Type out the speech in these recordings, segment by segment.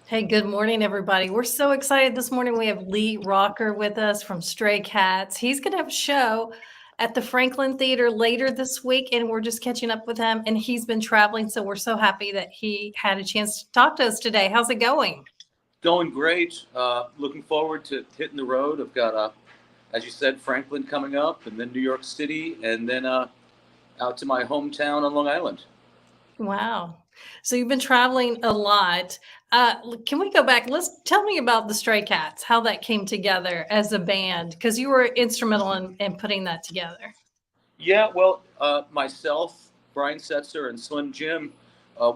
Hey, good morning, everybody. We're so excited this morning. We have Lee Rocker with us from Stray Cats. He's going to have a show at the Franklin Theater later this week, and we're just catching up with him. And he's been traveling, so we're so happy that he had a chance to talk to us today. How's it going? Going great. Looking forward to hitting the road. I've got, as you said, Franklin coming up, and then New York City, and then out to my hometown on Long Island. Wow. So you've been traveling a lot. Can we go back? Let's tell me about the Stray Cats, how that came together as a band, because you were instrumental in putting that together. Yeah, well, myself, Brian Setzer, and Slim Jim,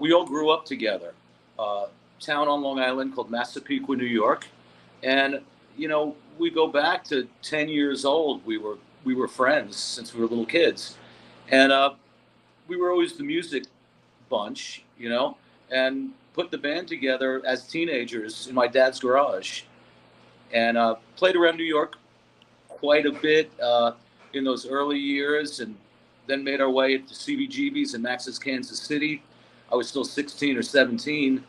we all grew up together. Uh, Town on Long Island called Massapequa, New York, and we go back to 10 years old. We were friends since we were little kids, and we were always the music bunch, and put the band together as teenagers in my dad's garage, and played around New York quite a bit in those early years, and then made our way to CBGB's in Max's Kansas City. I was still 16 or 17,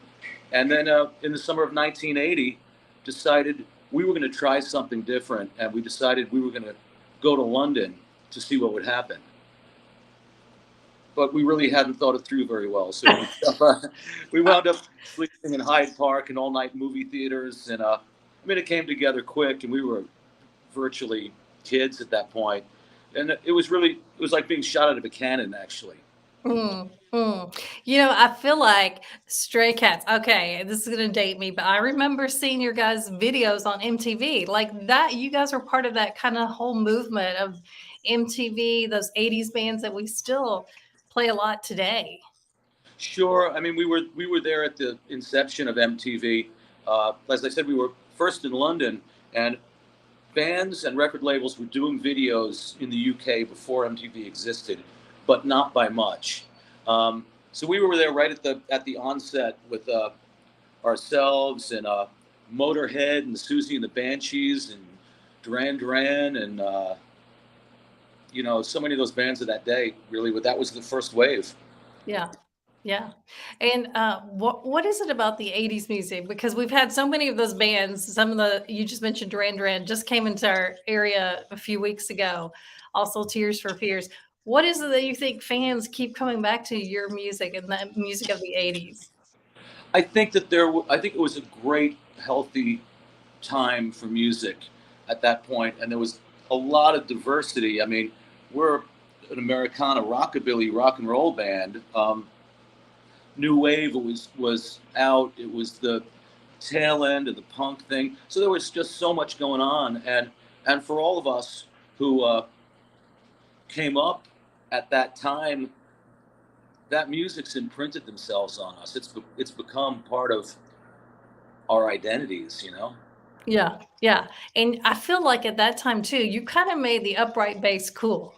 and then in the summer of 1980, decided we were going to try something different, and we decided we were going to go to London to see what would happen. But we really hadn't thought it through very well. So we wound up sleeping in Hyde Park and all night movie theaters. And it came together quick, and we were virtually kids at that point. And it was like being shot out of a cannon, actually. Mm, mm. I feel like Stray Cats. Okay, this is gonna date me, but I remember seeing your guys' videos on MTV. Like that, you guys were part of that kind of whole movement of MTV, those 80s bands that we still play a lot today. Sure. We were there at the inception of MTV. As I said, we were first in London, and bands and record labels were doing videos in the UK before MTV existed, but not by much. So we were there right at the onset with ourselves and Motorhead and Susie and the Banshees and Duran Duran and so many of those bands of that day. Really, that was the first wave. Yeah. Yeah. And what is it about the 80s music? Because we've had so many of those bands. Some of the you just mentioned Duran Duran just came into our area a few weeks ago. Also Tears for Fears. What is it that you think fans keep coming back to your music and the music of the 80s? I think it was a great, healthy time for music at that point, and there was a lot of diversity. We're an Americana rockabilly rock and roll band. New wave was out. It was the tail end of the punk thing. So there was just so much going on, and for all of us who came up at that time, that music's imprinted themselves on us. It's become part of our identities. Yeah. Yeah. And I feel like at that time too, you kind of made the upright bass cool.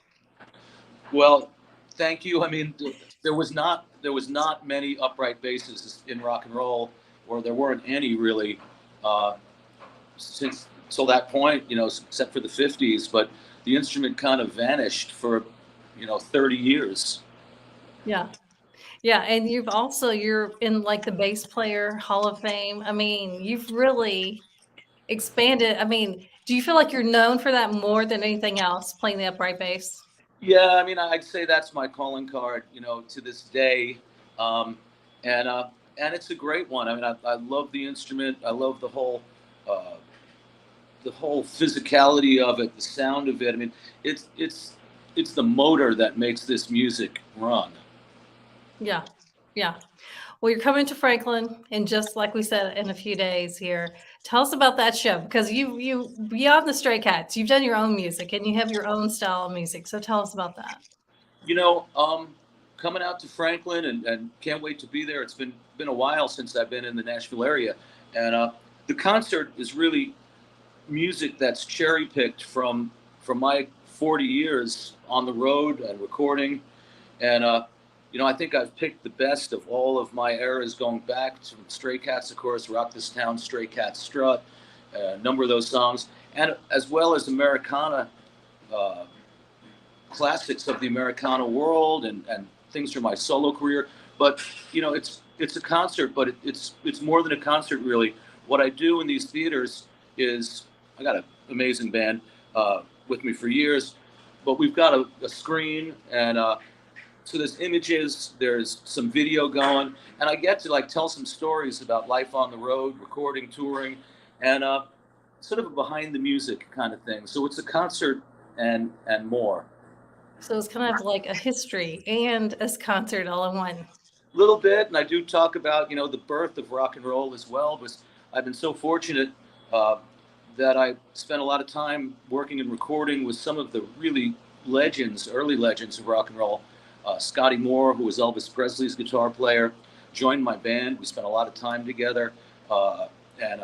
Well, thank you. There was not many upright basses in rock and roll, or there weren't any really uh, since till that point. Except for the '50s. But the instrument kind of vanished for 30 years. Yeah. Yeah, and you're in like the bass player Hall of Fame. I mean, you've really expanded. I mean, do you feel like you're known for that more than anything else, playing the upright bass? Yeah, I'd say that's my calling card, to this day, um, and it's a great one. I love the instrument. I love uh, the whole physicality of it, the sound of it. It's the motor that makes this music run. Yeah. Yeah. Well, you're coming to Franklin, and just like we said, in a few days here. Tell us about that show because you beyond the Stray Cats, you've done your own music and you have your own style of music. So tell us about that. You know, um, Coming out to Franklin, and can't wait to be there. It's been a while since I've been in the Nashville area, and the concert is really music that's cherry picked from my 40 years on the road and recording. And I think I've picked the best of all of my eras, going back to Stray Cats, of course, Rock This Town, Stray Cats Strut, a number of those songs, and as well as Americana, uh, classics of the Americana world, and things from my solo career. But it's it's a concert, but it's more than a concert, really. What I do in these theaters is I got an amazing band with me for years, but we've got a screen, and so there's images, there's some video going, and I get to like tell some stories about life on the road, recording, touring, and sort of a behind the music kind of thing. So it's a concert and more. So it's kind of like a history and a concert all in one. Little bit, and I do talk about the birth of rock and roll as well. Because I've been so fortunate uh, that I spent a lot of time working and recording with some of the really legends, early legends of rock and roll. Scotty Moore, who was Elvis Presley's guitar player, joined my band. We spent a lot of time together, and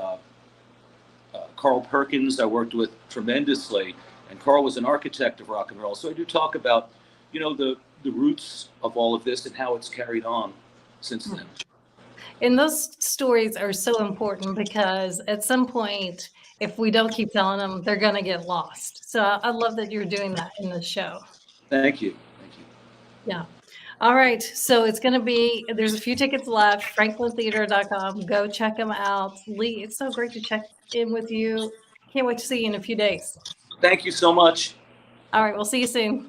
Carl Perkins I worked with tremendously, and Carl was an architect of rock and roll. So I do talk about the roots of all of this and how it's carried on since then. And those stories are so important because at some point, if we don't keep telling them, they're going to get lost. So I love that you're doing that in the show. Thank you. Yeah. All right. So it's going to be, there's a few tickets left, franklintheater.com. Go check them out. Lee, it's so great to check in with you. Can't wait to see you in a few days. Thank you so much. All right. We'll see you soon.